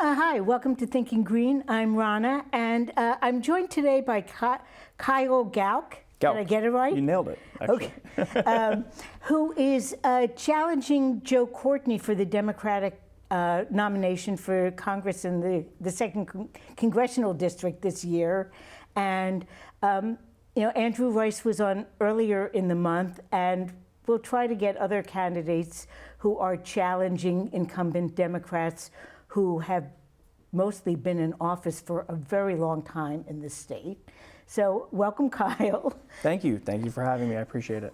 Hi, welcome to Thinking Green. I'm Rana, and I'm joined today by Kyle Gauck. Did I get it right? You nailed it, actually. Okay. Who is challenging Joe Courtney for the Democratic nomination for Congress in the second Congressional district this year. And, Andrew Rice was on earlier in the month, and we'll try to get other candidates who are challenging incumbent Democrats who have mostly been in office for a very long time in this state. So welcome, Kyle. Thank you. Thank you for having me. I appreciate it.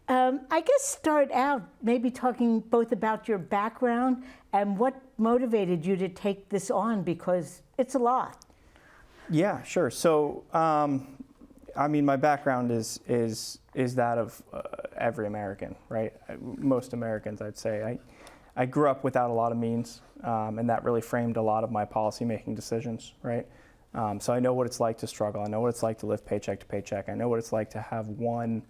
I guess start out maybe talking both about your background and what motivated you to take this on, because it's a lot. Yeah, sure. So, my background is that of every American, right? Most Americans, I'd say. I grew up without a lot of means, and that really framed a lot of my policy-making decisions, right? So I know what it's like to struggle. I know what it's like to live paycheck to paycheck. I know what it's like to have one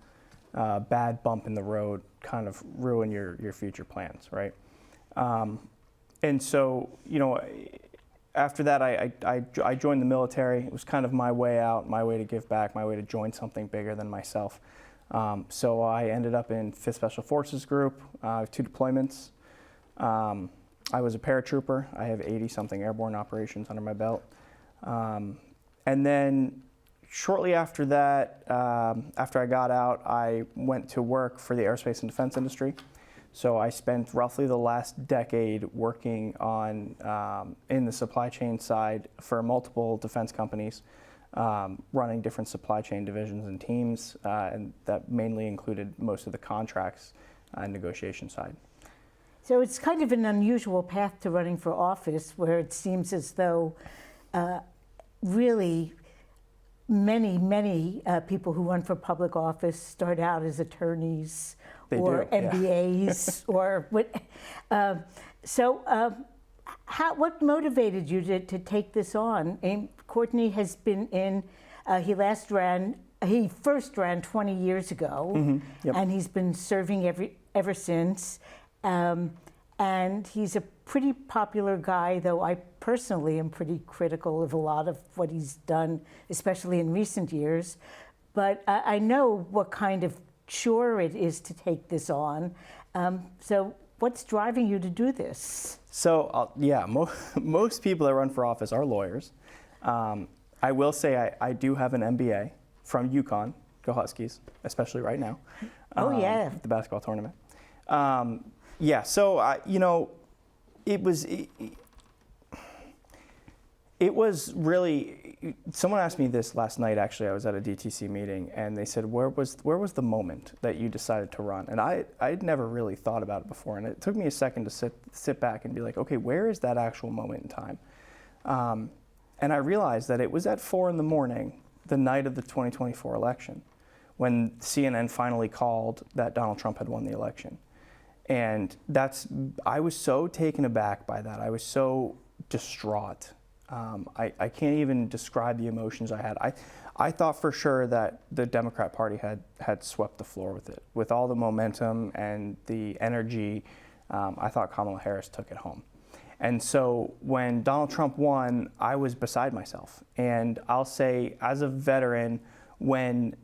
bad bump in the road kind of ruin your future plans, right? And so, after that, I joined the military. It was kind of my way out, my way to give back, my way to join something bigger than myself. So I ended up in 5th Special Forces Group, 2 deployments. I was a paratrooper. I have 80-something airborne operations under my belt. And then shortly after that, after I got out, I went to work for the aerospace and defense industry. So I spent roughly the last decade working on in the supply chain side for multiple defense companies, running different supply chain divisions and teams, and that mainly included most of the contracts and negotiation side. So it's kind of an unusual path to running for office, where it seems as though really many people who run for public office start out as attorneys or MBAs or what. What motivated you to take this on? Courtney has been in. He first ran 20 years ago, Yep. and he's been serving ever since. And he's a pretty popular guy, though I personally am pretty critical of a lot of what he's done, especially in recent years. But I know what kind of chore it is to take this on. So what's driving you to do this? So, most people that run for office are lawyers. I will say I do have an MBA from UConn, go Huskies, especially right now. The basketball tournament. It was really, someone asked me this last night, actually. I was at a DTC meeting, and they said, where was the moment that you decided to run? And I'd never really thought about it before, and it took me a second to sit back and be like, okay, where is that actual moment in time? And I realized that it was at 4 a.m, the night of the 2024 election, when CNN finally called that Donald Trump had won the election. And I was so taken aback by that. I was so distraught. I can't even describe the emotions I had. I thought for sure that the Democrat Party had swept the floor with it. With all the momentum and the energy, I thought Kamala Harris took it home. And so when Donald Trump won, I was beside myself. And I'll say, as a veteran, when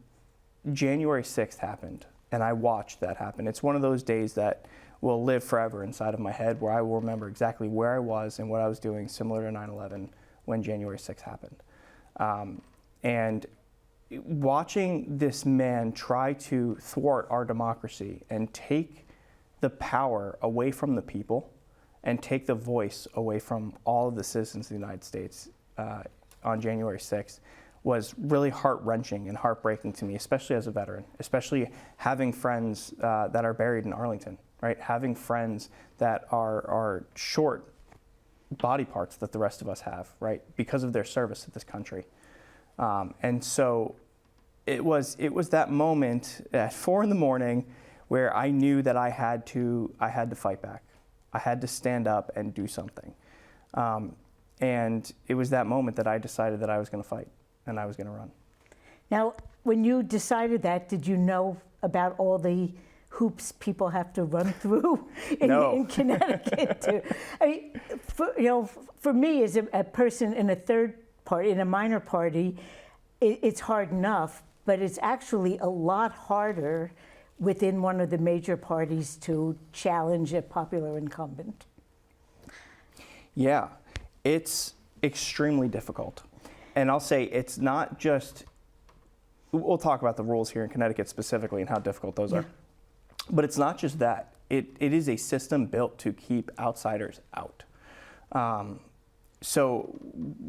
January 6th happened, and I watched that happen, it's one of those days that will live forever inside of my head, where I will remember exactly where I was and what I was doing, similar to 9/11 when January 6th happened. And watching this man try to thwart our democracy and take the power away from the people and take the voice away from all of the citizens of the United States on January 6th was really heart-wrenching and heartbreaking to me, especially as a veteran, especially having friends that are buried in Arlington, right? Having friends that are short body parts that the rest of us have, right? Because of their service to this country. And so it was that moment at 4 a.m. where I knew that I had to fight back. I had to stand up and do something. And it was that moment that I decided that I was going to fight and I was going to run. Now, when you decided that, did you know about all the hoops people have to run through in Connecticut? I mean, for me as a person in a third party, in a minor party, it's hard enough, but it's actually a lot harder within one of the major parties to challenge a popular incumbent. Yeah, it's extremely difficult. And I'll say it's not just, we'll talk about the rules here in Connecticut specifically and how difficult those are. But it's not just that. It is a system built to keep outsiders out. So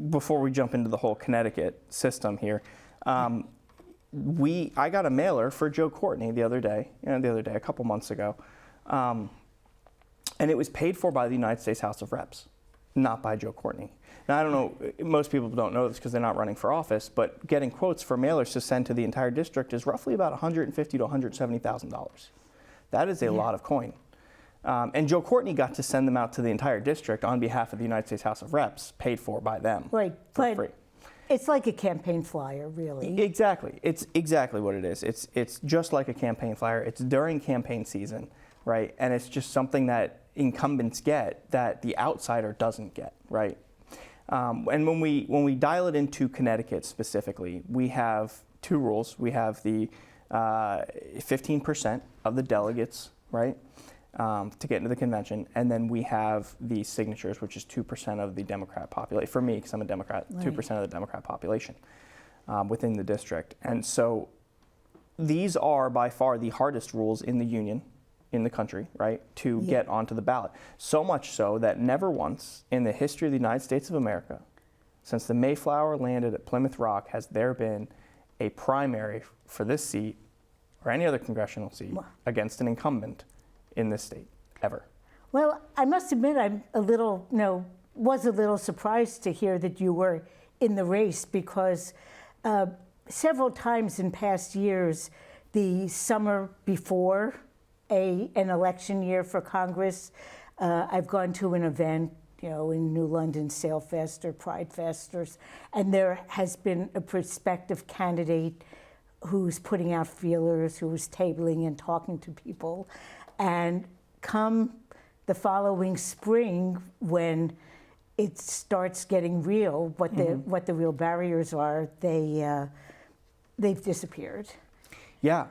before we jump into the whole Connecticut system here, I got a mailer for Joe Courtney the other day, a couple months ago, and it was paid for by the United States House of Reps, not by Joe Courtney. Now, I don't know, most people don't know this because they're not running for office, but getting quotes for mailers to send to the entire district is roughly about $150,000 to $170,000. That is a lot of coin. And Joe Courtney got to send them out to the entire district on behalf of the United States House of Reps, paid for by them. Right, for free. It's like a campaign flyer, really. Exactly. It's exactly what it is. It's just like a campaign flyer. It's during campaign season, right? And it's just something that incumbents get that the outsider doesn't get, right? And when we dial it into Connecticut specifically, we have two rules. We have the 15% of the delegates, right, to get into the convention, and then we have the signatures, which is 2% of the Democrat population. For me, because I'm a Democrat, right. 2% of the Democrat population within the district. And so these are by far the hardest rules in the union, in the country, right, to get onto the ballot. So much so that never once in the history of the United States of America, since the Mayflower landed at Plymouth Rock, has there been a primary for this seat or any other congressional seat against an incumbent in this state, ever. Well, I must admit I'm was a little surprised to hear that you were in the race because several times in past years, the summer before an election year for Congress, I've gone to an event, in New London, Sailfest or Pride Fest, and there has been a prospective candidate who's putting out feelers, who's tabling and talking to people. And come the following spring, when it starts getting real, what the real barriers are, they've disappeared. Yeah.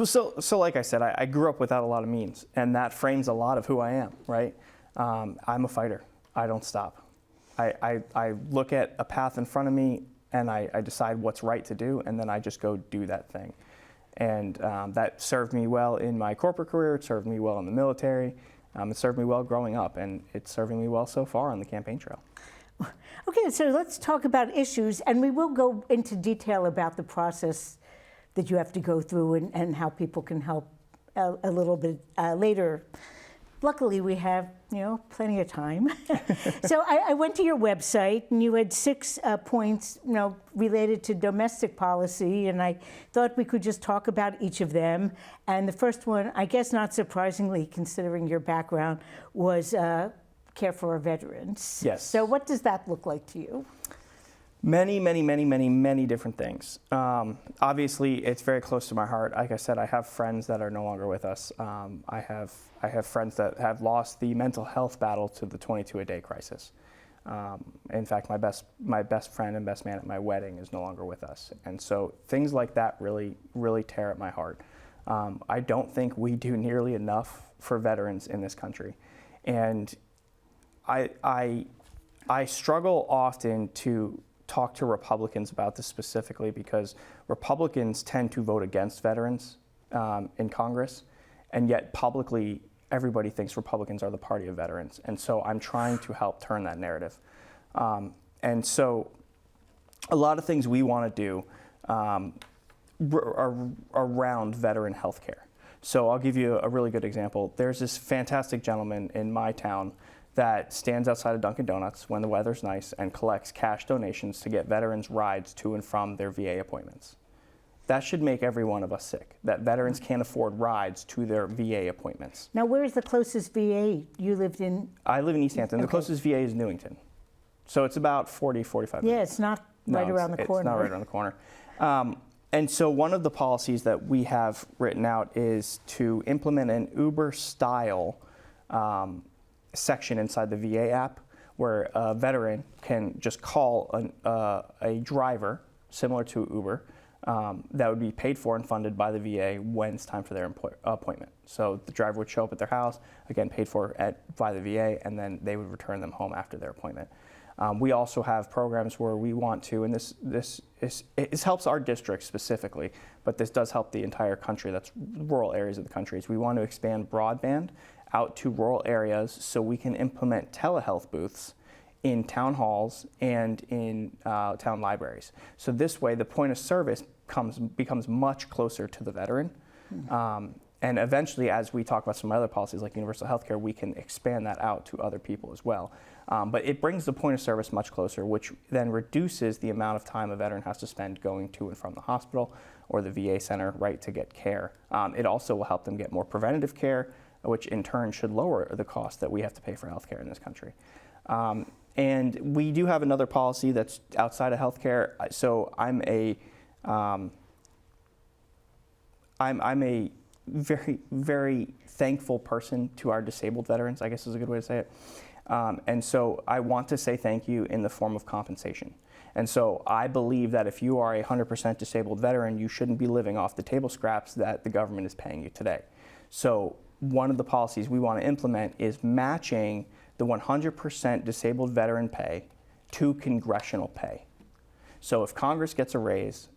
So like I said, I grew up without a lot of means, and that frames a lot of who I am, right? I'm a fighter. I don't stop. I look at a path in front of me, and I decide what's right to do, and then I just go do that thing. And that served me well in my corporate career, it served me well in the military, it served me well growing up, and it's serving me well so far on the campaign trail. Okay, so let's talk about issues, and we will go into detail about the process that you have to go through and how people can help a little bit later. Luckily, we have, plenty of time. So I went to your website, and you had 6 points, related to domestic policy, and I thought we could just talk about each of them. And the first one, I guess not surprisingly, considering your background, was care for our veterans. Yes. So what does that look like to you? Many, many, many, many, many different things. Obviously, it's very close to my heart. Like I said, I have friends that are no longer with us. I have friends that have lost the mental health battle to the 22-a-day crisis. In fact, my best friend and best man at my wedding is no longer with us. And so things like that really, really tear at my heart. I don't think we do nearly enough for veterans in this country. And I struggle often to talk to Republicans about this specifically because Republicans tend to vote against veterans in Congress, and yet publicly everybody thinks Republicans are the party of veterans. And so I'm trying to help turn that narrative. And so a lot of things we want to do are around veteran health care. So I'll give you a really good example. There's this fantastic gentleman in my town that stands outside of Dunkin' Donuts when the weather's nice and collects cash donations to get veterans rides to and from their VA appointments. That should make every one of us sick, that veterans can't afford rides to their VA appointments. Now, where is the closest VA? You lived in? I live in East Hampton. The Okay. closest VA is Newington. So it's about 40, 45 minutes. Yeah, it's not right around the corner. It's not right around the corner. And so one of the policies that we have written out is to implement an Uber-style section inside the VA app where a veteran can just call a driver, similar to Uber, that would be paid for and funded by the VA when it's time for their appointment. So the driver would show up at their house, again paid for by the VA, and then they would return them home after their appointment. We also have programs where we want to, and this helps our district specifically, but this does help the entire country, that's rural areas of the country, is we want to expand broadband out to rural areas so we can implement telehealth booths in town halls and in town libraries. So this way the point of service becomes much closer to the veteran. And eventually, as we talk about some other policies like universal health care, we can expand that out to other people as well. But it brings the point of service much closer, which then reduces the amount of time a veteran has to spend going to and from the hospital or the VA center, right, to get care. It also will help them get more preventative care, which in turn should lower the cost that we have to pay for health care in this country. And we do have another policy that's outside of healthcare. So I'm a very, very thankful person to our disabled veterans, I guess is a good way to say it. And so I want to say thank you in the form of compensation. And so I believe that if you are a 100% disabled veteran, you shouldn't be living off the table scraps that the government is paying you today. So one of the policies we want to implement is matching the 100% disabled veteran pay to congressional pay. So if Congress gets a raise,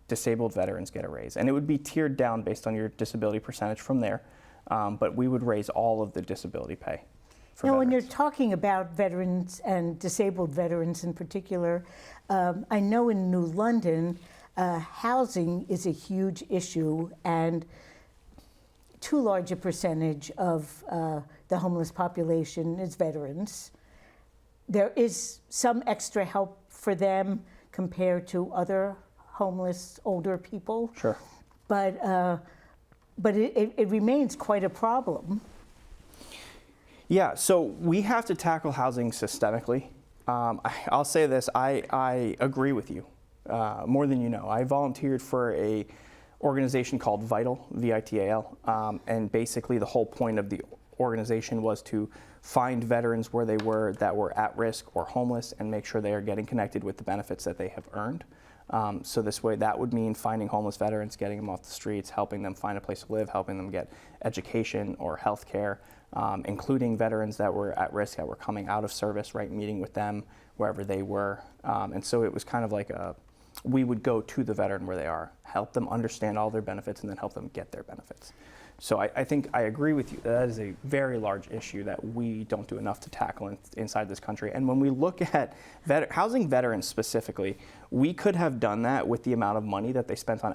disabled veterans get a raise. And it would be tiered down based on your disability percentage from there, but we would raise all of the disability pay for Now, veterans. when you're talking about veterans and disabled veterans in particular, I know in New London, housing is a huge issue, and too large a percentage of the homeless population is veterans. There is some extra help for them compared to other homeless older people. Sure. But it remains quite a problem. Yeah, so we have to tackle housing systemically. I'll say this, I agree with you more than you know. I volunteered for a organization called Vital, V-I-T-A-L, and basically the whole point of the organization was to find veterans where they were that were at risk or homeless and make sure they are getting connected with the benefits that they have earned. So this way, that would mean finding homeless veterans, getting them off the streets, helping them find a place to live, helping them get education or health care, including veterans that were at risk, that were coming out of service, right, meeting with them wherever they were. And so it was kind of like we would go to the veteran where they are, help them understand all their benefits, and then help them get their benefits. So I think I agree with you. That is a very large issue that we don't do enough to tackle inside this country. And when we look at housing veterans specifically, we could have done that with the amount of money that they spent on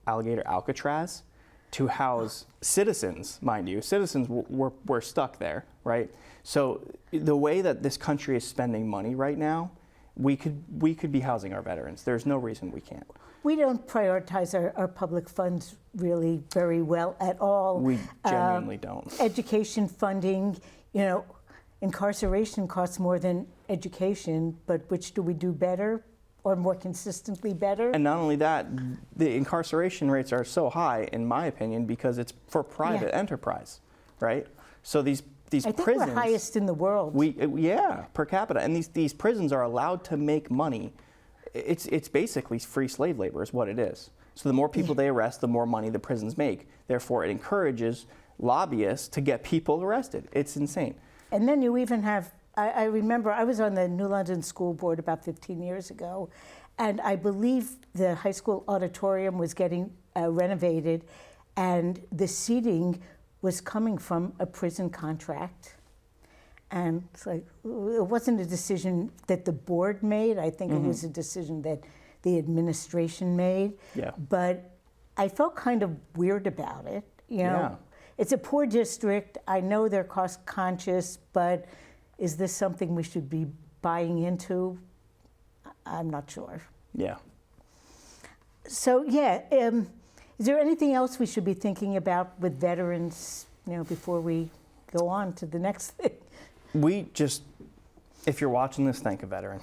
Alligator Alcatraz to house citizens, mind you. Citizens were stuck there, right? So the way that this country is spending money right now, we could be housing our veterans. There's no reason we can't. We don't prioritize our public funds really very well at all. We genuinely don't. Education funding, incarceration costs more than education, but which do we do better or more consistently better? And not only that, the incarceration rates are so high, in my opinion, because it's for private enterprise, right? So these I think prisons, we're highest in the world. Per capita, and these prisons are allowed to make money. It's basically free slave labor is what it is. So the more people they arrest, the more money the prisons make. Therefore, it encourages lobbyists to get people arrested. It's insane. And then you even have I remember I was on the New London School Board about 15 years ago, and I believe the high school auditorium was getting renovated, and the seating was coming from a prison contract. And it's like, it wasn't a decision that the board made. I think it was a decision that the administration made. Yeah. But I felt kind of weird about it. You know, Yeah. It's a poor district. I know they're cost conscious, but is this something we should be buying into? I'm not sure. Yeah. So yeah, is there anything else we should be thinking about with veterans? You know, before we go on to the next thing. We just, if you're watching this, thank a veteran.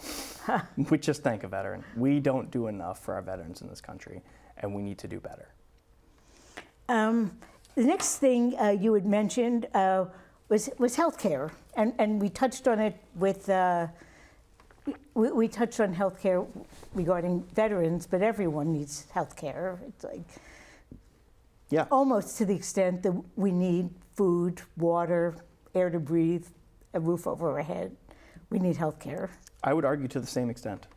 We just thank a veteran. We don't do enough for our veterans in this country, and we need to do better. The next thing you had mentioned was healthcare, and we touched on it with we touched on healthcare regarding veterans, but everyone needs healthcare. It's like almost to the extent that we need food, water, air to breathe, a roof over our head. We need healthcare. I would argue to the same extent.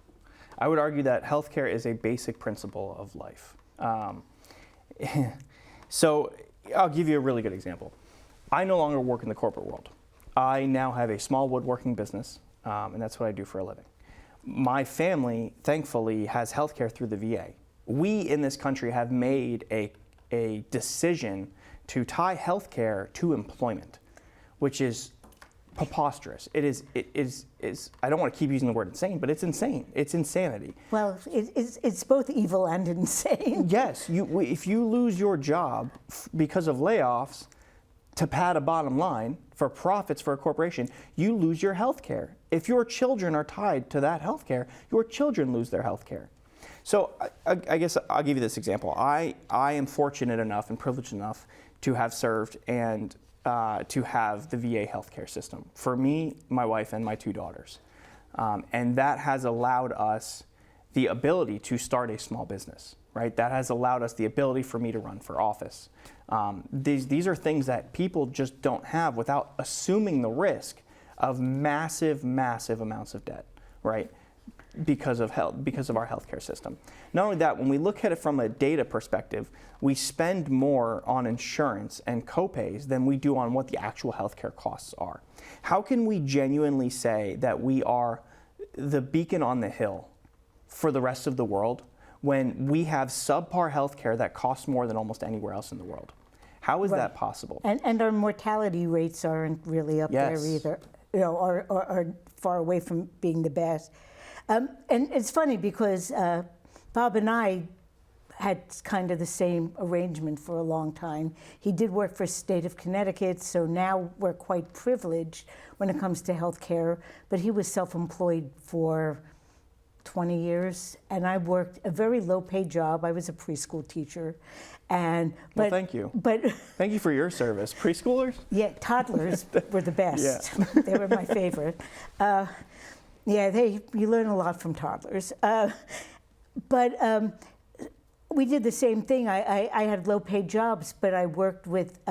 I would argue that healthcare is a basic principle of life. So I'll give you a really good example. I no longer work in the corporate world. I now have a small woodworking business, and that's what I do for a living. My family, thankfully, has healthcare through the VA. We in this country have made a decision to tie healthcare to employment, which is preposterous. It is. I don't want to keep using the word insane, but it's insane. It's insanity. Well, it's both evil and insane. Yes, if you lose your job because of layoffs to pad a bottom line for profits for a corporation, you lose your health care. If your children are tied to that health care, your children lose their health care. So I guess I'll give you this example. I am fortunate enough and privileged enough to have served and to have the VA healthcare system for me, my wife, and my two daughters. And that has allowed us the ability to start a small business, right? That has allowed us the ability for me to run for office. These are things that people just don't have without assuming the risk of massive, massive amounts of debt, right? Because of our healthcare system. Not only that, when we look at it from a data perspective, we spend more on insurance and copays than we do on what the actual healthcare costs are. How can we genuinely say that we are the beacon on the hill for the rest of the world when we have subpar healthcare that costs more than almost anywhere else in the world? How is that possible? And our mortality rates aren't really up there either. You know, are far away from being the best. And it's funny because Bob and I had kind of the same arrangement for a long time. He did work for the state of Connecticut, so now we're quite privileged when it comes to health care, but he was self-employed for 20 years, and I worked a very low-paid job. I was a preschool teacher. Well, thank you. But thank you for your service. Preschoolers? Yeah, toddlers were the best. Yeah. They were my favorite. You learn a lot from toddlers. But we did the same thing. I had low-paid jobs, but I worked with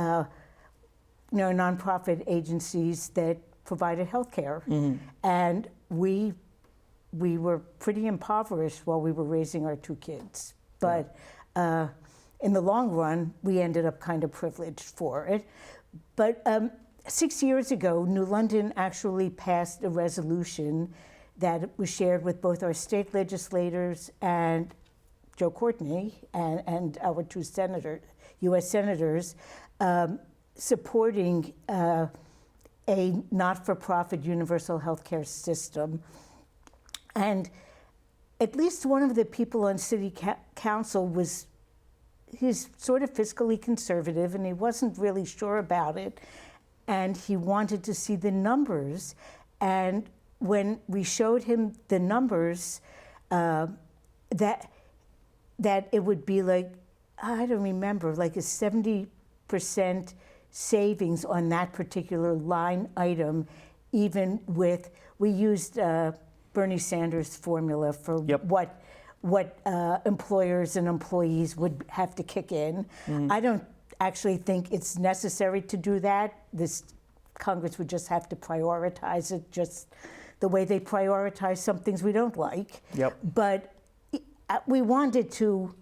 nonprofit agencies that provided health care. Mm-hmm. And we were pretty impoverished while we were raising our two kids. But in the long run, we ended up kind of privileged for it. But 6 years ago, New London actually passed a resolution that was shared with both our state legislators and Joe Courtney and our two U.S. senators, supporting a not-for-profit universal health care system. And at least one of the people on city council he's sort of fiscally conservative, and he wasn't really sure about it. And he wanted to see the numbers. And when we showed him the numbers, that it would be like, I don't remember, like a 70% savings on that particular line item, even with, we used Bernie Sanders' formula for what employers and employees would have to kick in. Mm-hmm. I don't actually think it's necessary to do that. This Congress would just have to prioritize it just the way they prioritize some things we don't like. Yep. But we wanted to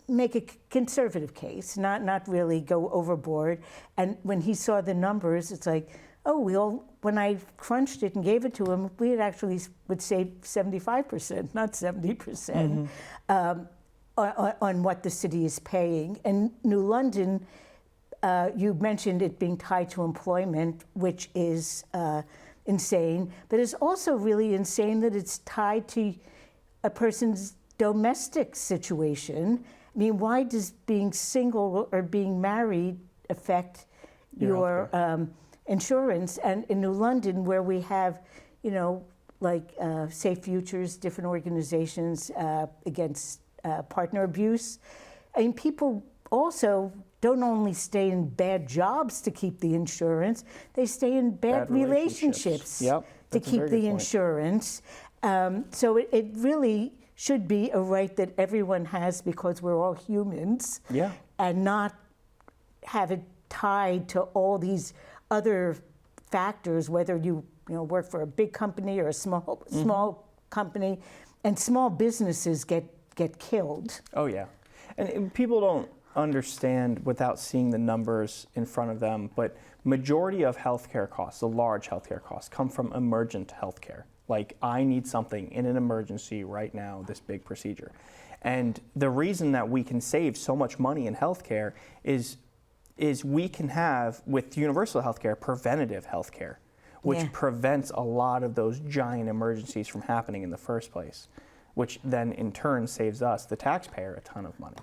make a conservative case, not really go overboard. And when he saw the numbers, it's like, oh, when I crunched it and gave it to him, we had actually would save 75%, not 70%, on what the city is paying. And New London, you mentioned it being tied to employment, which is insane, but it's also really insane that it's tied to a person's domestic situation. I mean, why does being single or being married affect your insurance? And in New London, where we have, like Safe Futures, different organizations against partner abuse, I mean, people also don't only stay in bad jobs to keep the insurance, they stay in bad relationships to keep the insurance. So it really should be a right that everyone has because we're all humans, and not have it tied to all these other factors, whether you work for a big company or a small company, and small businesses get killed. Oh yeah, and people don't understand without seeing the numbers in front of them, but majority of healthcare costs, the large healthcare costs, come from emergent healthcare. Like, I need something in an emergency right now, this big procedure. And the reason that we can save so much money in healthcare is we can have, with universal healthcare, preventative healthcare, which prevents a lot of those giant emergencies from happening in the first place, which then in turn saves us, the taxpayer, a ton of money.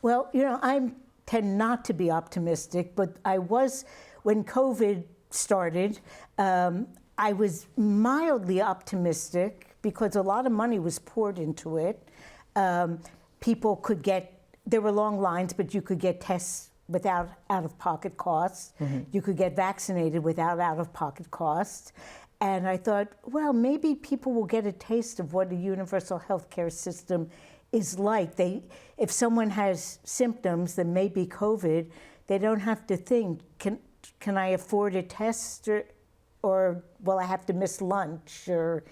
Well, I tend not to be optimistic, but I was, when COVID started, I was mildly optimistic because a lot of money was poured into it. People could there were long lines, but you could get tests without out-of-pocket costs. You could get vaccinated without out-of-pocket costs. And I thought, well, maybe people will get a taste of what a universal healthcare system is like. If someone has symptoms that may be COVID, they don't have to think, can I afford a test, or will I have to miss lunch, or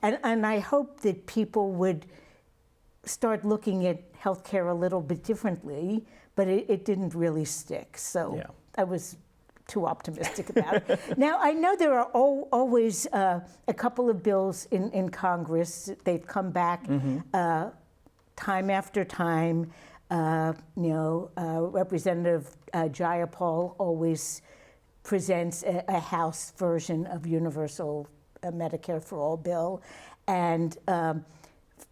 and I hope that people would start looking at healthcare a little bit differently, but it didn't really stick. So I was too optimistic about it. Now, I know there are always a couple of bills in Congress. They've come back time after time. Representative Jayapal always presents a House version of universal Medicare for All bill, and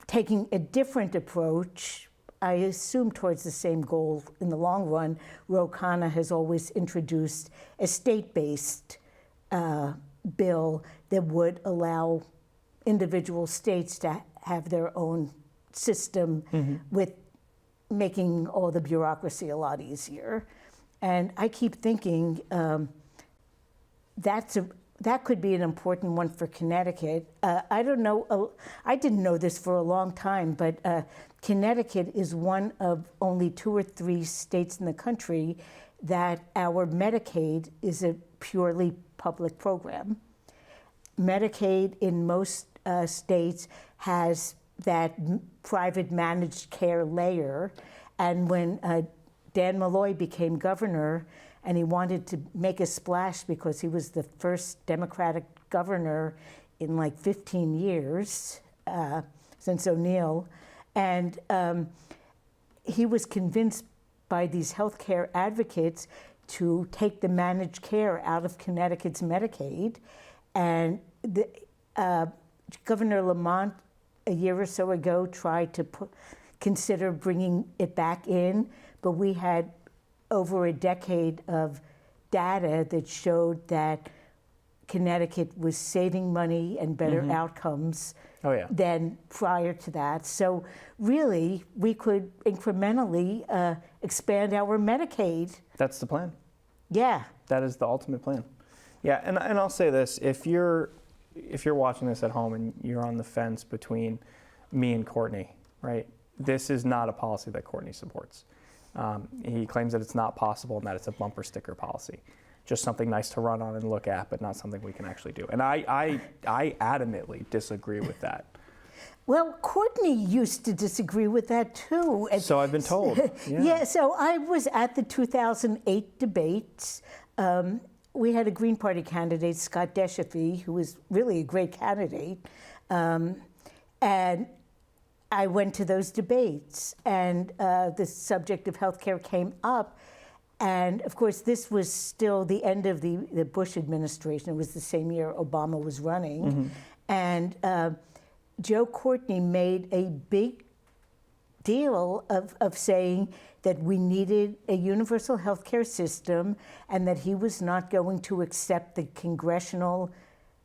taking a different approach, I assume towards the same goal in the long run. Ro Khanna has always introduced a state-based bill that would allow individual states to have their own system with making all the bureaucracy a lot easier. And I keep thinking that could be an important one for Connecticut. I don't know, I didn't know this for a long time, but Connecticut is one of only 2 or 3 states in the country that our Medicaid is a purely public program. Medicaid in most states has that private managed care layer, and when Dan Malloy became governor, and he wanted to make a splash because he was the first Democratic governor in like 15 years since O'Neill. And he was convinced by these healthcare advocates to take the managed care out of Connecticut's Medicaid. And Governor Lamont, a year or so ago, tried to consider bringing it back in, but we had over a decade of data that showed that Connecticut was saving money and better outcomes than prior to that. So really, we could incrementally expand our Medicaid. That's the plan. Yeah. That is the ultimate plan. Yeah, and I'll say this, if you're watching this at home and you're on the fence between me and Courtney, right? This is not a policy that Courtney supports. He claims that it's not possible and that it's a bumper sticker policy. Just something nice to run on and look at, but not something we can actually do. And I adamantly disagree with that. Well, Courtney used to disagree with that too. So I've been told. Yeah, so I was at the 2008 debates. We had a Green Party candidate, Scott Deschaphy, who was really a great candidate. And I went to those debates, and the subject of healthcare came up. And of course, this was still the end of the Bush administration. It was the same year Obama was running. Mm-hmm. And Joe Courtney made a big deal of saying that we needed a universal health care system and that he was not going to accept the congressional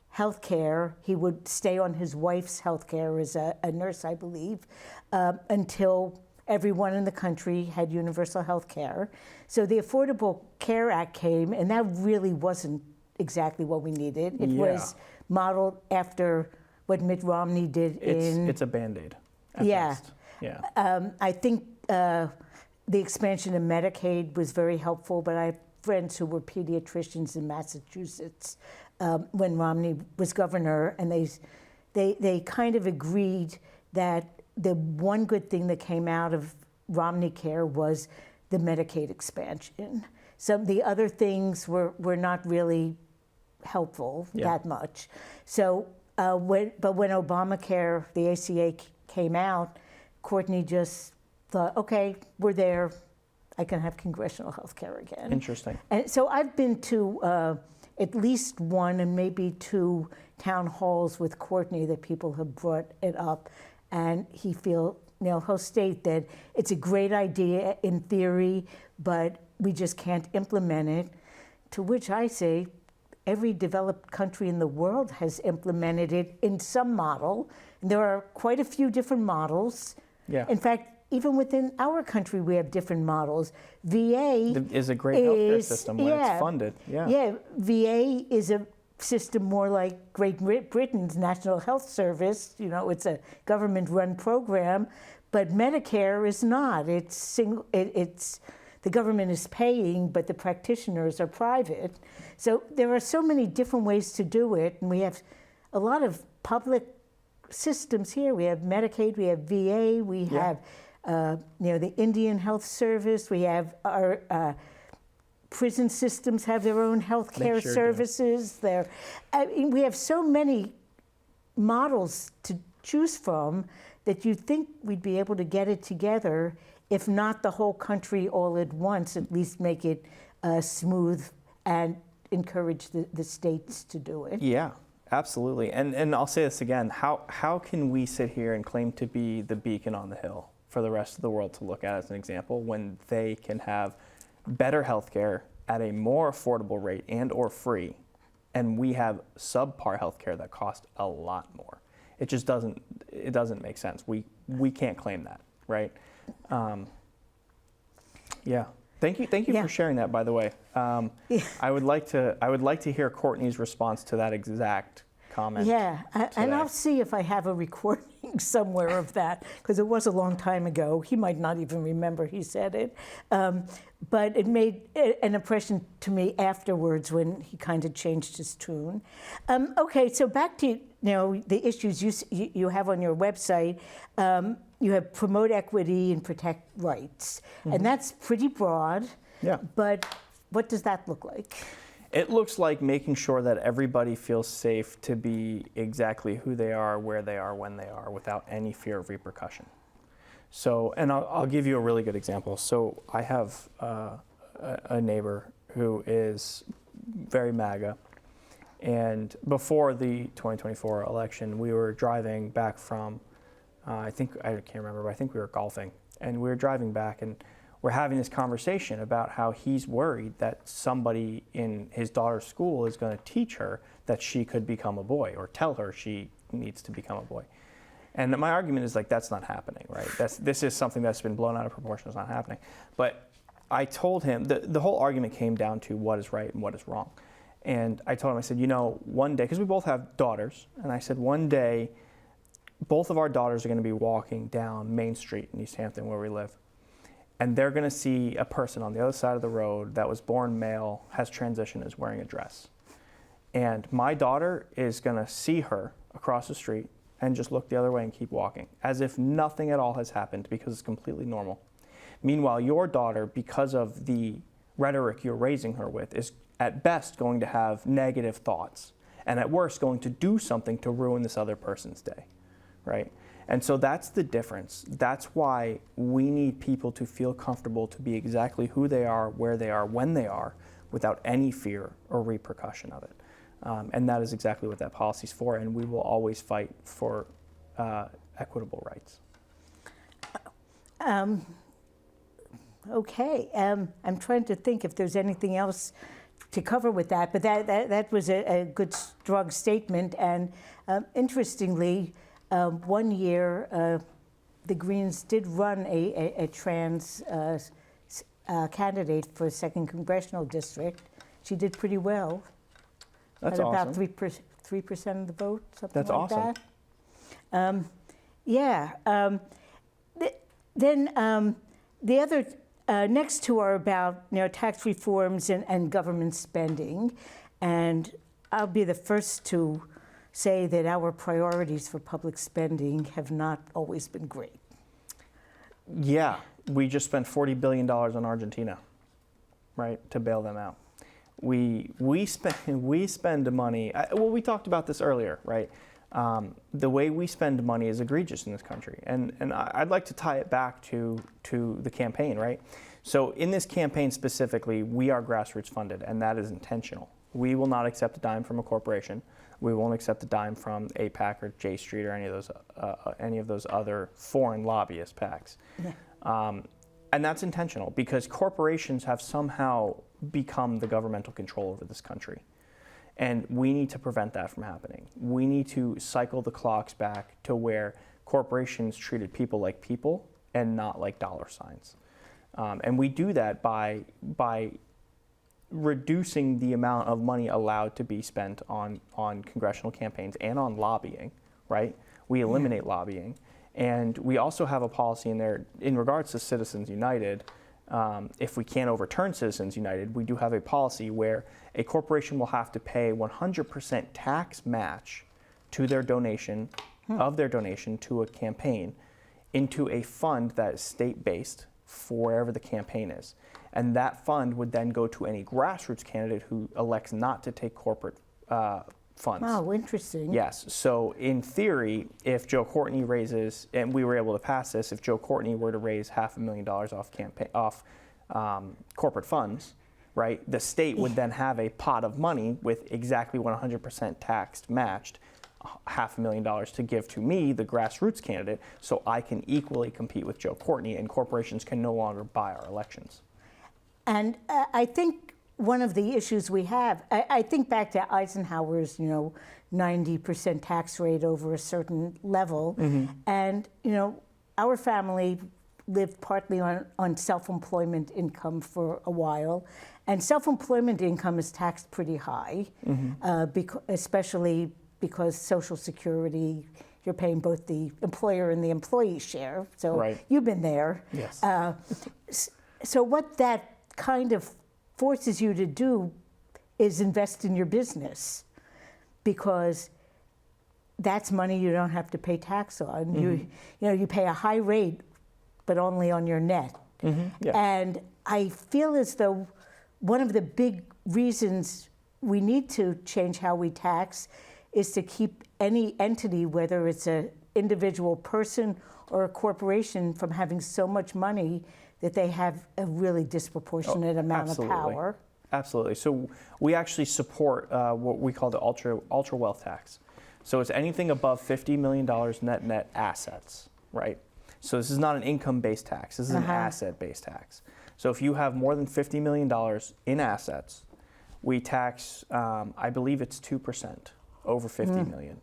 health care. He would stay on his wife's health care as a nurse, I believe, until everyone in the country had universal health care. So the Affordable Care Act came, and that really wasn't exactly what we needed. It was modeled after what Mitt Romney did It's a Band-Aid at best. Yeah. I think the expansion of Medicaid was very helpful, but I have friends who were pediatricians in Massachusetts when Romney was governor, and they kind of agreed that the one good thing that came out of Romney Care was the Medicaid expansion. Some of the other things were not really helpful that much. So, when Obamacare, the ACA came out, Courtney just thought, okay, we're there. I can have congressional health care again. Interesting. And so I've been to at least one and maybe two town halls with Courtney that people have brought it up. And he'll state that it's a great idea in theory, but we just can't implement it. To which I say, every developed country in the world has implemented it in some model. And there are quite a few different models. Yeah. In fact, even within our country, we have different models. VA is a great healthcare system when it's funded. Yeah, VA is a system more like Great Britain's National Health Service. It's a government-run program, but Medicare is not. It's the government is paying, but the practitioners are private. So there are so many different ways to do it, and we have a lot of public systems here. We have Medicaid, we have VA, we have the Indian Health Service, we have our prison systems have their own health care services. We have so many models to choose from that you'd think we'd be able to get it together, if not the whole country all at once, at least make it smooth and encourage the states to do it. Yeah, absolutely. And I'll say this again, how can we sit here and claim to be the beacon on the hill for the rest of the world to look at as an example when they can have better health care at a more affordable rate and or free, and we have subpar health care that costs a lot more? It just doesn't make sense. We can't claim that, right? Yeah. Thank you for sharing that, by the way. I would like to hear Courtney's response to that exact comment. Yeah, and I'll see if I have a recording somewhere of that, because it was a long time ago. He might not even remember he said it. But it made an impression to me afterwards when he kind of changed his tune. Okay, so back to the issues you have on your website. You have promote equity and protect rights, and that's pretty broad. Yeah. But what does that look like? It looks like making sure that everybody feels safe to be exactly who they are, where they are, when they are, without any fear of repercussion. So, and I'll give you a really good example. So I have a neighbor who is very MAGA, and before the 2024 election, we were driving back from, I can't remember, but I think we were golfing, and we were driving back, and we're having this conversation about how he's worried that somebody in his daughter's school is going to teach her that she could become a boy or tell her she needs to become a boy. And my argument is that's not happening, right? This is something that's been blown out of proportion. It's not happening. But I told him, the whole argument came down to what is right and what is wrong. And I told him, I said, one day, because we both have daughters, and I said, one day, both of our daughters are going to be walking down Main Street in East Hampton where we live. and they're going to see a person on the other side of the road that was born male, has transitioned, is wearing a dress. And my daughter is going to see her across the street and just look the other way and keep walking, as if nothing at all has happened, because it's completely normal. Meanwhile, your daughter, because of the rhetoric you're raising her with, is at best going to have negative thoughts, and at worst going to do something to ruin this other person's day, right? And so that's the difference. That's why we need people to feel comfortable to be exactly who they are, where they are, when they are, without any fear or repercussion of it. And that is exactly what that policy is for, and we will always fight for equitable rights. Okay, I'm trying to think if there's anything else to cover with that, but that was a good, strong statement. And interestingly, one year the Greens did run a trans candidate for 2nd Congressional District. She did pretty well. That's at awesome. About 3% of the vote, something That's like awesome. that. Then the other next two are about tax reforms and government spending, and I'll be the first to say that our priorities for public spending have not always been great. Yeah, we just spent $40 billion on Argentina, right, to bail them out. We spend money. Well, we talked about this earlier, right? The way we spend money is egregious in this country, and I'd like to tie it back to the campaign, right? So in this campaign specifically, we are grassroots funded, and that is intentional. We will not accept a dime from a corporation. We won't accept a dime from AIPAC or J Street or any of those other foreign lobbyist PACs. Yeah. And that's intentional, because corporations have somehow become the governmental control over this country. And we need to prevent that from happening. We need to cycle the clocks back to where corporations treated people like people and not like dollar signs. And we do that by reducing the amount of money allowed to be spent on congressional campaigns and on lobbying, right? We eliminate lobbying. And we also have a policy in there in regards to Citizens United. If we can't overturn Citizens United, we do have a policy where a corporation will have to pay 100% tax match to their donation, of their donation to a campaign, into a fund that is state-based for wherever the campaign is. And that fund would then go to any grassroots candidate who elects not to take corporate funds. Oh, interesting. Yes. So in theory, if Joe Courtney raises, and we were able to pass this, if Joe Courtney were to raise $500,000 off corporate funds, right, the state would then have a pot of money with exactly 100% taxed matched $500,000 to give to me, the grassroots candidate, so I can equally compete with Joe Courtney, and corporations can no longer buy our elections. And I think one of the issues we have, I think back to Eisenhower's, 90% tax rate over a certain level. Mm-hmm. And, our family lived partly on self-employment income for a while. And self-employment income is taxed pretty high, mm-hmm. Especially because Social Security, you're paying both the employer and the employee share. So right. You've been there. Yes. So what that kind of forces you to do is invest in your business, because that's money you don't have to pay tax on. Mm-hmm. You pay a high rate, but only on your net. Mm-hmm. Yeah. And I feel as though one of the big reasons we need to change how we tax is to keep any entity, whether it's an individual person or a corporation, from having so much money that they have a really disproportionate amount absolutely. Of power. Absolutely. So we actually support what we call the ultra wealth tax. So it's anything above $50 million net assets, right? So this is not an income-based tax. This is an asset-based tax. So if you have more than $50 million in assets, we tax, I believe it's 2% over 50 million.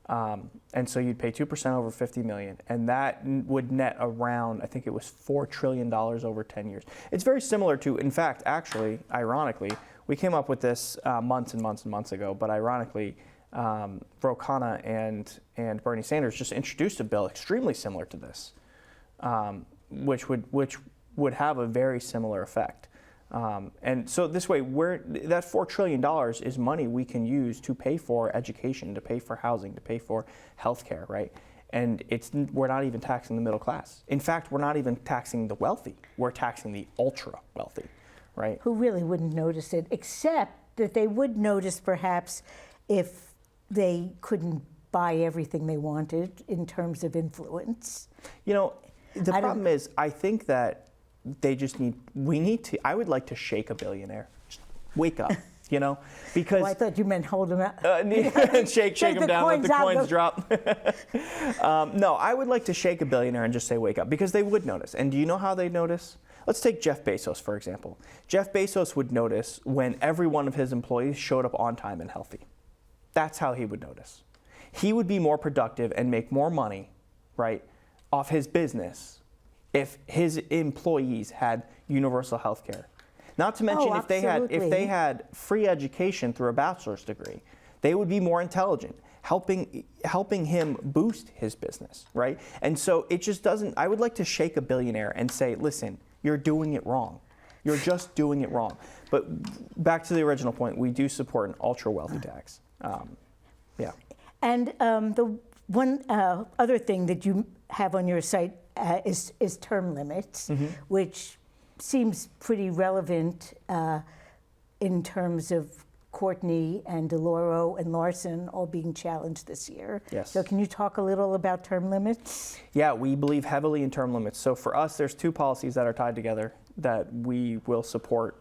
And so you'd pay 2% over 50 million, and that would net around, I think it was $4 trillion over 10 years. It's very similar to, in fact, actually, ironically, we came up with this months and months and months ago, but ironically, Ro Khanna and Bernie Sanders just introduced a bill extremely similar to this, which would have a very similar effect. And so this way, that $4 trillion is money we can use to pay for education, to pay for housing, to pay for healthcare, right? And we're not even taxing the middle class. In fact, we're not even taxing the wealthy. We're taxing the ultra wealthy, right? Who really wouldn't notice it, except that they would notice perhaps if they couldn't buy everything they wanted in terms of influence. You know, the problem is, I think that I would like to shake a billionaire. Just wake up, you know? Because I thought you meant hold them out. shake them down, let the coins drop. No, I would like to shake a billionaire and just say wake up, because they would notice. And do you know how they'd notice? Let's take Jeff Bezos, for example. Jeff Bezos would notice when every one of his employees showed up on time and healthy. That's how he would notice. He would be more productive and make more money, right, off his business if his employees had universal health care. Not to mention if they had free education through a bachelor's degree, they would be more intelligent, helping him boost his business, right? And so it just doesn't, I would like to shake a billionaire and say, listen, you're doing it wrong. You're just doing it wrong. But back to the original point, we do support an ultra wealthy tax. Yeah. And the one other thing that you have on your site is term limits, which seems pretty relevant in terms of Courtney and DeLauro and Larson all being challenged this year. Yes. So can you talk a little about term limits? Yeah, we believe heavily in term limits. So for us, there's two policies that are tied together that we will support,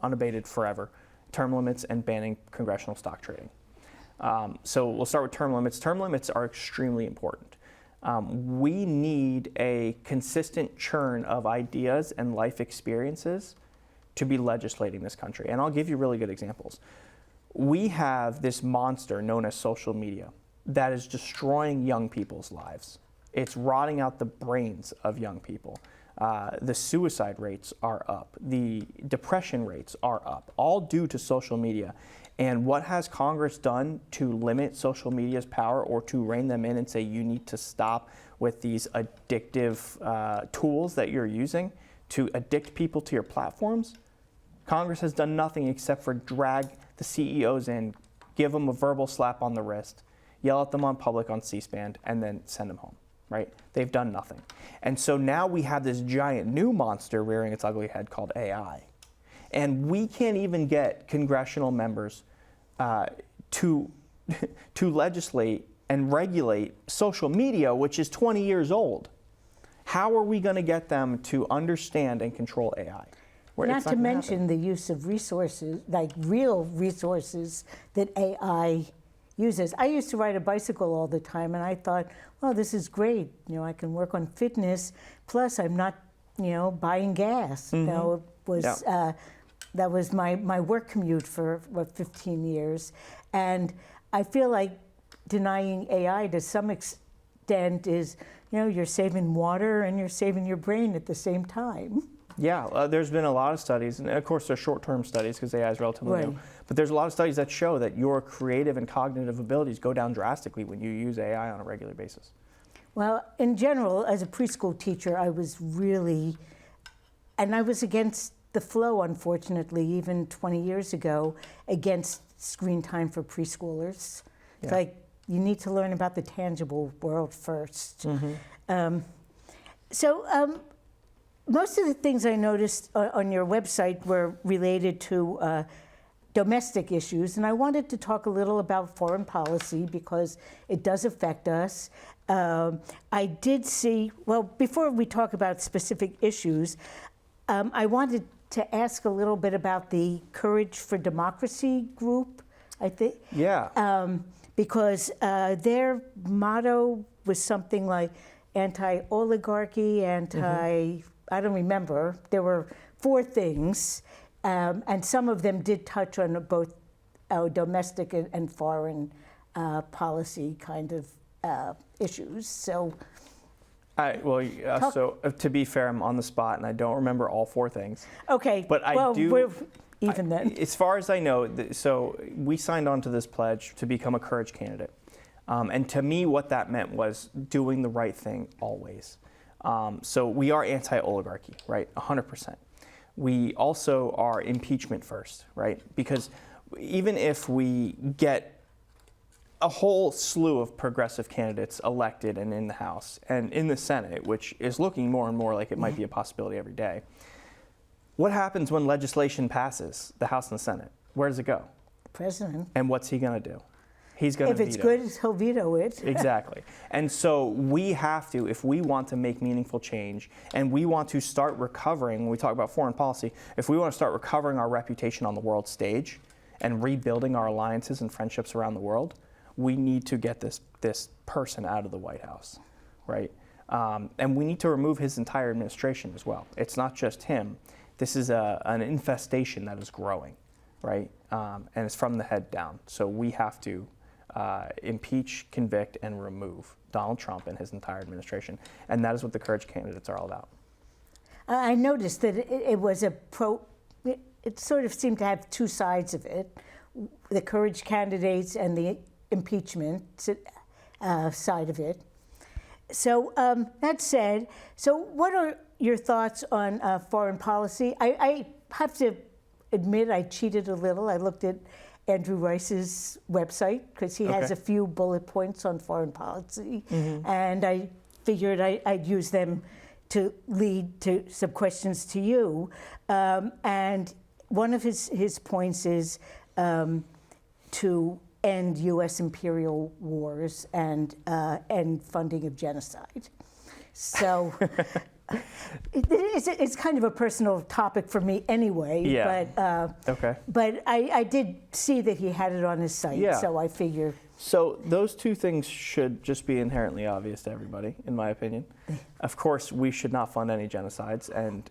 unabated forever: term limits and banning congressional stock trading. So we'll start with term limits. Term limits are extremely important. We need a consistent churn of ideas and life experiences to be legislating this country. And I'll give you really good examples. We have this monster known as social media that is destroying young people's lives. It's rotting out the brains of young people. The suicide rates are up. The depression rates are up, all due to social media. And what has Congress done to limit social media's power or to rein them in and say you need to stop with these addictive tools that you're using to addict people to your platforms? Congress has done nothing except for drag the CEOs in, give them a verbal slap on the wrist, yell at them on public on C-SPAN, and then send them home, right? They've done nothing. And so now we have this giant new monster rearing its ugly head called AI. And we can't even get congressional members to legislate and regulate social media, which is 20 years old. How are we going to get them to understand and control AI? Not to mention the use of resources, like real resources that AI uses. I used to ride a bicycle all the time, and I thought, well, this is great. You know, I can work on fitness, plus I'm not, buying gas. It was, that was my work commute for, 15 years. And I feel like denying AI to some extent is, you're saving water and you're saving your brain at the same time. Yeah, there's been a lot of studies, and of course they're short-term studies because AI is relatively new, but there's a lot of studies that show that your creative and cognitive abilities go down drastically when you use AI on a regular basis. Well, in general, as a preschool teacher, I was against the flow, unfortunately, even 20 years ago, against screen time for preschoolers. Yeah. It's like, you need to learn about the tangible world first. Most of the things I noticed on your website were related to domestic issues, and I wanted to talk a little about foreign policy because it does affect us. I did see, well, before we talk about specific issues, I wanted to ask a little bit about the Courage for Democracy group, I think. Yeah. Because their motto was something like anti-oligarchy, I don't remember. There were 4 things, and some of them did touch on both domestic and foreign policy kind of issues. So, so to be fair, I'm on the spot and I don't remember all 4 things. Okay, but I do. We're even then. As far as I know, so we signed on to this pledge to become a Courage candidate, and to me, what that meant was doing the right thing always. So we are anti-oligarchy, right? 100%. We also are impeachment first, right? Because even if we get a whole slew of progressive candidates elected and in the House and in the Senate, which is looking more and more like it might be a possibility every day, what happens when legislation passes the House and the Senate? Where does it go? President. And what's he going to do? He's going to veto. If it's good, he'll veto it. Exactly. And so we have to, if we want to make meaningful change and we want to start recovering, when we talk about foreign policy, if we want to start recovering our reputation on the world stage and rebuilding our alliances and friendships around the world, we need to get this person out of the White House, right? And we need to remove his entire administration as well. It's not just him. This is an infestation that is growing, right? And it's from the head down. So we have to impeach, convict, and remove Donald Trump and his entire administration. And that is what the courage candidates are all about. I noticed that it was it sort of seemed to have two sides of it, the courage candidates and the impeachment side of it. So that said, so what are your thoughts on foreign policy? I have to admit I cheated a little. I looked at Andrew Rice's website because he has a few bullet points on foreign policy, and I figured I'd use them to lead to some questions to you. And one of his points is to end U.S. imperial wars and end funding of genocide. So it's kind of a personal topic for me anyway. Yeah. But I did see that he had it on his site, so I figure. So those two things should just be inherently obvious to everybody, in my opinion. Of course, we should not fund any genocides, and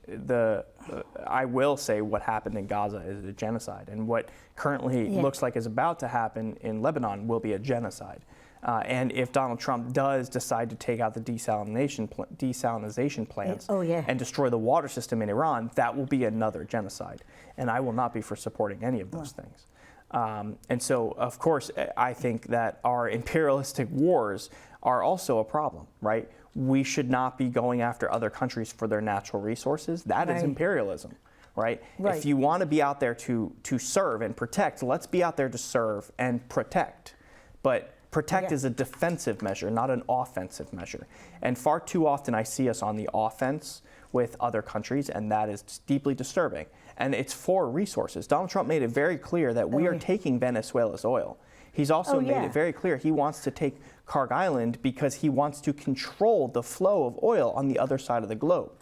I will say what happened in Gaza is a genocide, and what currently looks like is about to happen in Lebanon will be a genocide. And if Donald Trump does decide to take out the desalinization plants and destroy the water system in Iran, that will be another genocide. And I will not be for supporting any of those things. And so, of course, I think that our imperialistic wars are also a problem, right? We should not be going after other countries for their natural resources. That is imperialism, right? If you want to be out there to serve and protect, let's be out there to serve and protect. But protect is a defensive measure, not an offensive measure. And far too often I see us on the offense with other countries, and that is deeply disturbing. And it's for resources. Donald Trump made it very clear that we are taking Venezuela's oil. He's also made it very clear he wants to take Khark Island because he wants to control the flow of oil on the other side of the globe.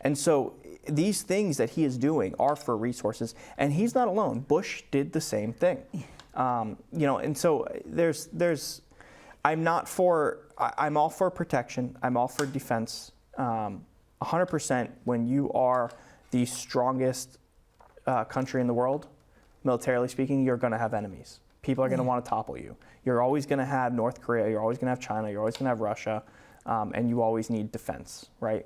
And so these things that he is doing are for resources, and he's not alone. Bush did the same thing. And so I'm all for protection. I'm all for defense. 100% when you are the strongest country in the world, militarily speaking, you're going to have enemies. People are going to want to topple you. You're always going to have North Korea, you're always going to have China, you're always going to have Russia, and you always need defense, right?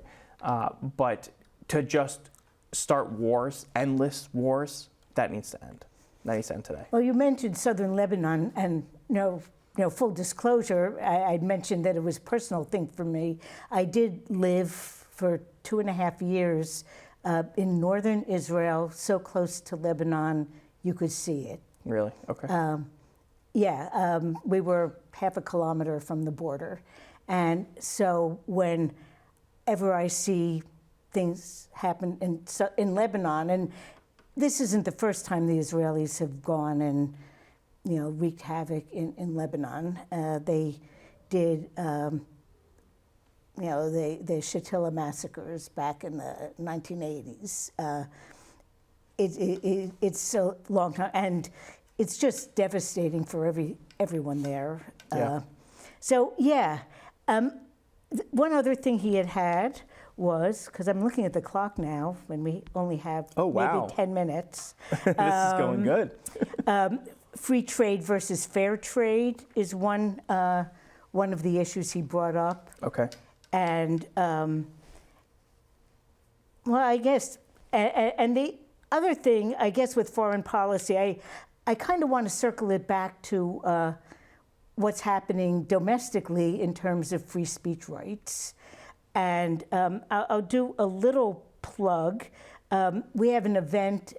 But to just start wars, endless wars, that needs to end. That needs to end today. Well, you mentioned southern Lebanon, and full disclosure, I'd mentioned that it was a personal thing for me. I did live for 2.5 years in northern Israel, so close to Lebanon, you could see it. Really? Okay. We were half a kilometer from the border. And so whenever I see things happen in Lebanon, and this isn't the first time the Israelis have gone and wreaked havoc in Lebanon. They did the Shatila massacres back in the 1980s. It's a long time, and it's just devastating for everyone there. One other thing he had was, because I'm looking at the clock now, when we only have maybe 10 minutes. This is going good. Free trade versus fair trade is one of the issues he brought up. Okay. And I guess, and the other thing, I guess, with foreign policy, I kind of want to circle it back to what's happening domestically in terms of free speech rights. And I'll do a little plug. We have an event,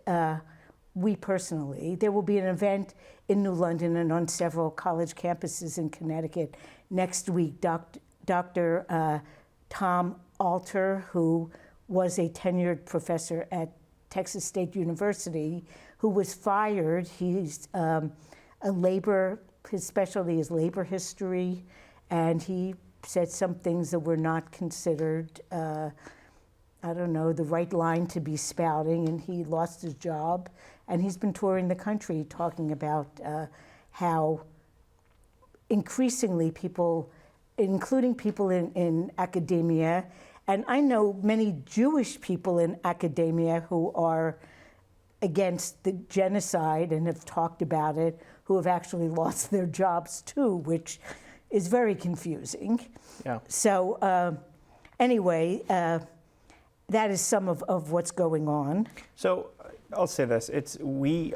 we personally, there will be an event in New London and on several college campuses in Connecticut next week. Dr. Tom Alter, who was a tenured professor at Texas State University, who was fired. He's his specialty is labor history, and he said some things that were not considered, I don't know, the right line to be spouting, and he lost his job. And he's been touring the country talking about how increasingly people, including people in academia, and I know many Jewish people in academia who are against the genocide and have talked about it, who have actually lost their jobs too, which is very confusing. Yeah. So anyway, that is some of what's going on. So I'll say this: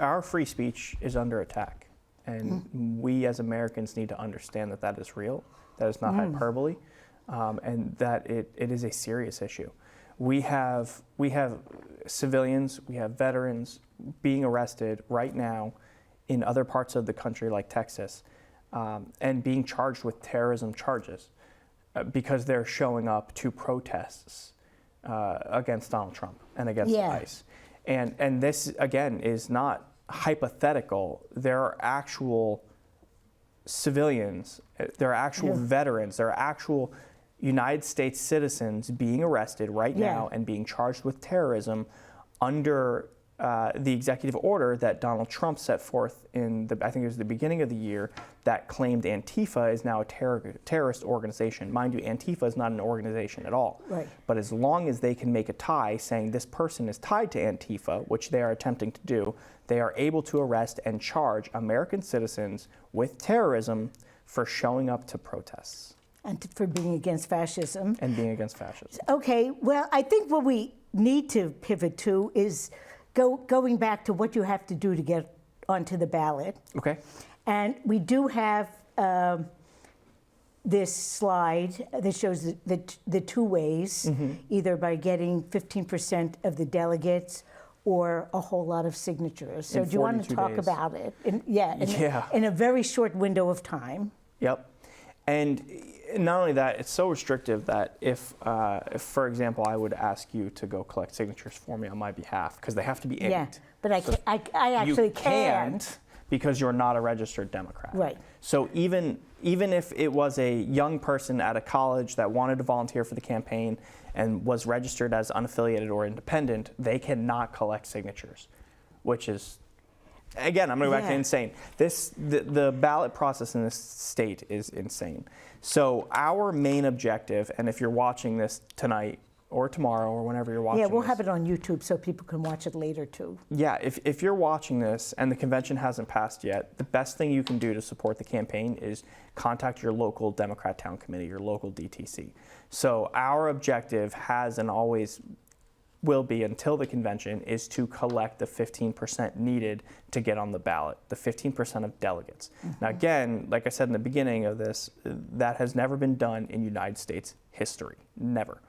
our free speech is under attack, and we as Americans need to understand that that is real, that is not hyperbole, and that it is a serious issue. We have civilians, we have veterans being arrested right now in other parts of the country like Texas, and being charged with terrorism charges because they're showing up to protests against Donald Trump and against ICE. And this, again, is not hypothetical. There are actual civilians, there are actual veterans, there are actual United States citizens being arrested right now and being charged with terrorism under the executive order that Donald Trump set forth I think it was the beginning of the year, that claimed Antifa is now a terrorist organization. Mind you, Antifa is not an organization at all. Right. But as long as they can make a tie saying this person is tied to Antifa, which they are attempting to do, they are able to arrest and charge American citizens with terrorism for showing up to protests. And for being against fascism. And being against fascism. Okay, well, I think what we need to pivot to is going back to what you have to do to get onto the ballot. Okay. And we do have this slide that shows the two ways, either by getting 15% of the delegates or a whole lot of signatures. So do you want to talk about it? In a very short window of time. Yep. And not only that, it's so restrictive that if, for example, I would ask you to go collect signatures for me on my behalf, because they have to be inked. Yeah, but I actually can't because you're not a registered Democrat. Right. So even if it was a young person at a college that wanted to volunteer for the campaign and was registered as unaffiliated or independent, they cannot collect signatures, which is, again, I'm going to go back to insane. The ballot process in this state is insane. So our main objective, and if you're watching this tonight or tomorrow or whenever you're watching we'll have it on YouTube so people can watch it later too. Yeah, if you're watching this and the convention hasn't passed yet, the best thing you can do to support the campaign is contact your local Democrat Town Committee, your local DTC. So our objective has and always will be until the convention is to collect the 15% needed to get on the ballot, the 15% of delegates. Now again, like I said in the beginning of this, that has never been done in United States history, never.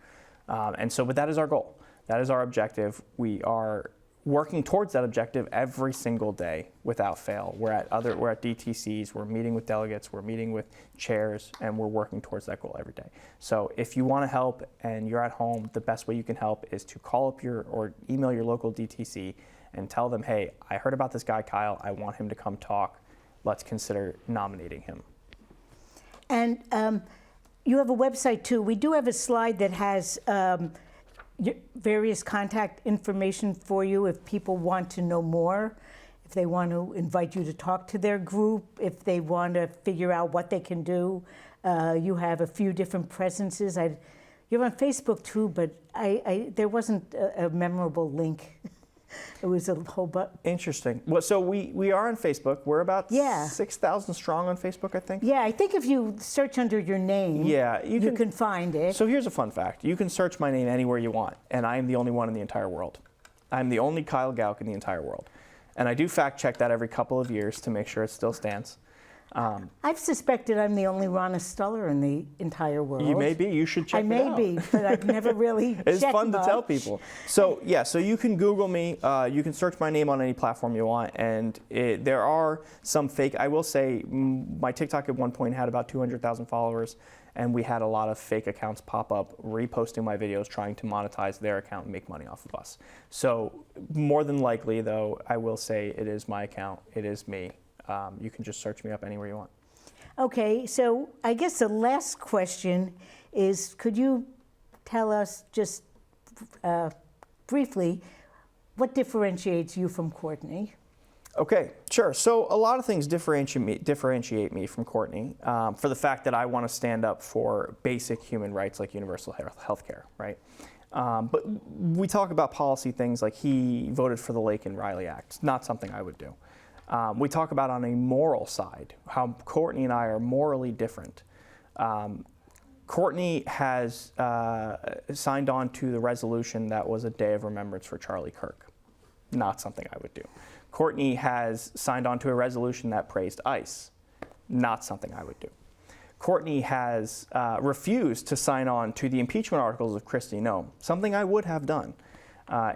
But that is our goal. That is our objective. We are working towards that objective every single day without fail. We're at DTCs, we're meeting with delegates, we're meeting with chairs, and we're working towards that goal every day. So if you want to help and you're at home, the best way you can help is to call up or email your local DTC and tell them, hey, I heard about this guy, Kyle. I want him to come talk. Let's consider nominating him. And you have a website too. We do have a slide that has various contact information for you if people want to know more, if they want to invite you to talk to their group, if they want to figure out what they can do. You have a few different presences. You're on Facebook too, but there wasn't a memorable link. It was a whole bunch. Interesting. Well, so we are on Facebook. We're about 6,000 strong on Facebook, I think. Yeah, I think if you search under your name, you can find it. So here's a fun fact. You can search my name anywhere you want, and I am the only one in the entire world. I'm the only Kyle Gauck in the entire world. And I do fact check that every couple of years to make sure it still stands. I've suspected I'm the only Ronna Stuller in the entire world. You may be. You should check it out. I may be, but I've never really It's checked fun much. to tell people. So yeah, so you can Google me. You can search my name on any platform you want, and there are some fake. I will say, my TikTok at one point had about 200,000 followers, and we had a lot of fake accounts pop up reposting my videos, trying to monetize their account and make money off of us. So more than likely, though, I will say it is my account. It is me. You can just search me up anywhere you want. Okay, so I guess the last question is, could you tell us just briefly what differentiates you from Courtney? Okay, sure. So a lot of things differentiate me from Courtney for the fact that I want to stand up for basic human rights like universal health care, right? But we talk about policy things like he voted for the Lake and Riley Act. Not something I would do. We talk about on a moral side, how Courtney and I are morally different. Courtney has signed on to the resolution that was a day of remembrance for Charlie Kirk. Not something I would do. Courtney has signed on to a resolution that praised ICE. Not something I would do. Courtney has refused to sign on to the impeachment articles of Kristi Noem, something I would have done,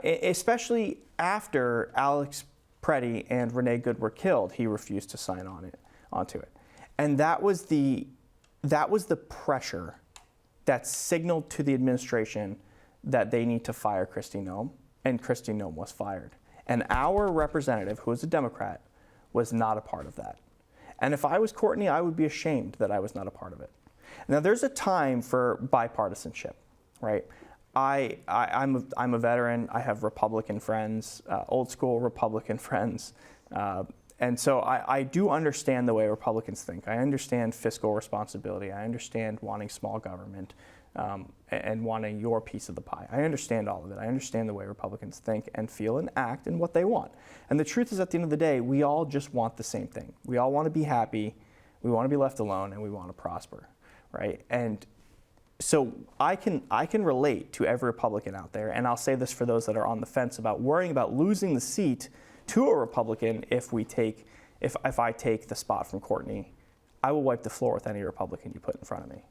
especially after Alex Preddy and Renee Good were killed. He refused to sign onto it, and that was the pressure that signaled to the administration that they need to fire Kristi Noem, and Kristi Noem was fired. And our representative, who is a Democrat, was not a part of that. And if I was Courtney, I would be ashamed that I was not a part of it. Now, there's a time for bipartisanship, right? I'm a veteran. I have Republican friends, old school Republican friends. And so I do understand the way Republicans think. I understand fiscal responsibility. I understand wanting small government and wanting your piece of the pie. I understand all of it. I understand the way Republicans think and feel and act and what they want. And the truth is, at the end of the day, we all just want the same thing. We all want to be happy, we want to be left alone, and we want to prosper, right? And so I can relate to every Republican out there, and I'll say this for those that are on the fence about worrying about losing the seat to a Republican if I take the spot from Courtney. I will wipe the floor with any Republican you put in front of me.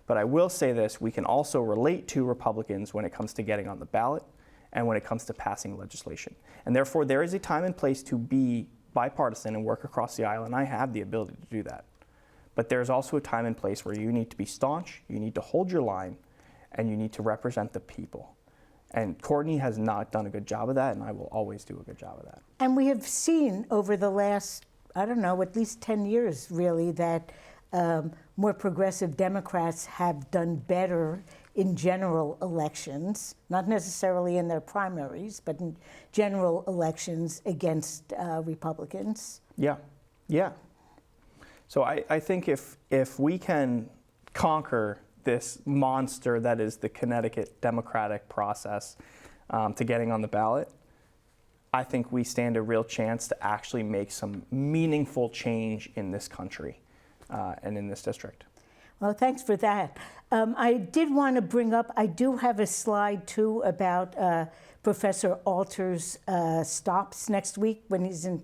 But I will say this, we can also relate to Republicans when it comes to getting on the ballot and when it comes to passing legislation. And therefore, there is a time and place to be bipartisan and work across the aisle, and I have the ability to do that. But there's also a time and place where you need to be staunch, you need to hold your line, and you need to represent the people. And Courtney has not done a good job of that, and I will always do a good job of that. And we have seen over the last, I don't know, at least 10 years, really, that more progressive Democrats have done better in general elections, not necessarily in their primaries, but in general elections against Republicans. Yeah. So I think if we can conquer this monster that is the Connecticut democratic process to getting on the ballot, I think we stand a real chance to actually make some meaningful change in this country and in this district. Well, thanks for that. I did want to bring up, I do have a slide too about Professor Alter's stops next week when he's in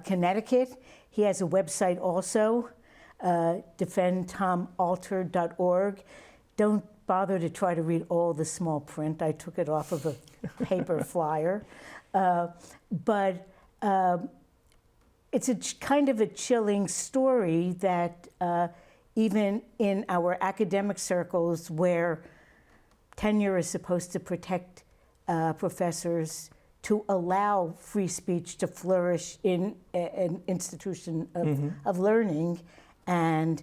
Connecticut. He has a website also, defendtomalter.org. Don't bother to try to read all the small print. I took it off of a paper flyer. But it's a kind of a chilling story that even in our academic circles where tenure is supposed to protect professors, to allow free speech to flourish in an institution of learning, and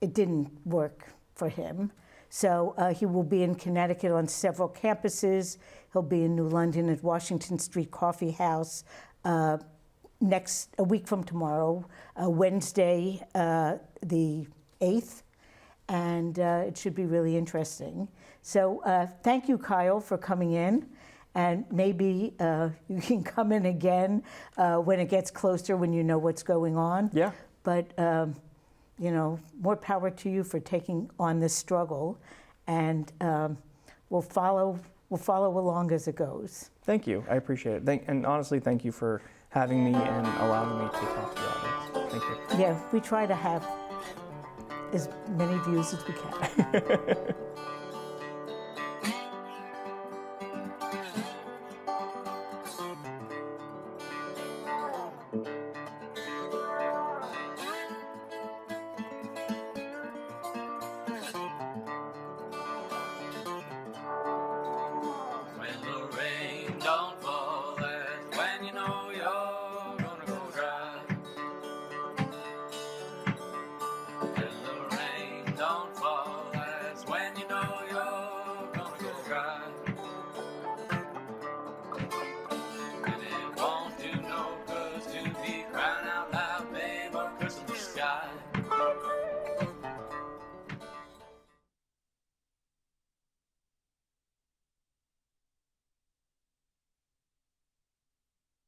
it didn't work for him. So he will be in Connecticut on several campuses. He'll be in New London at Washington Street Coffee House a week from tomorrow, Wednesday, the 8th, and it should be really interesting. So thank you, Kyle, for coming in. And maybe you can come in again when it gets closer, when you know what's going on. Yeah. But, more power to you for taking on this struggle. And we'll follow along as it goes. Thank you. I appreciate it. And honestly, thank you for having me and allowing me to talk to the audience. Thank you. Yeah, we try to have as many views as we can. When the rain don't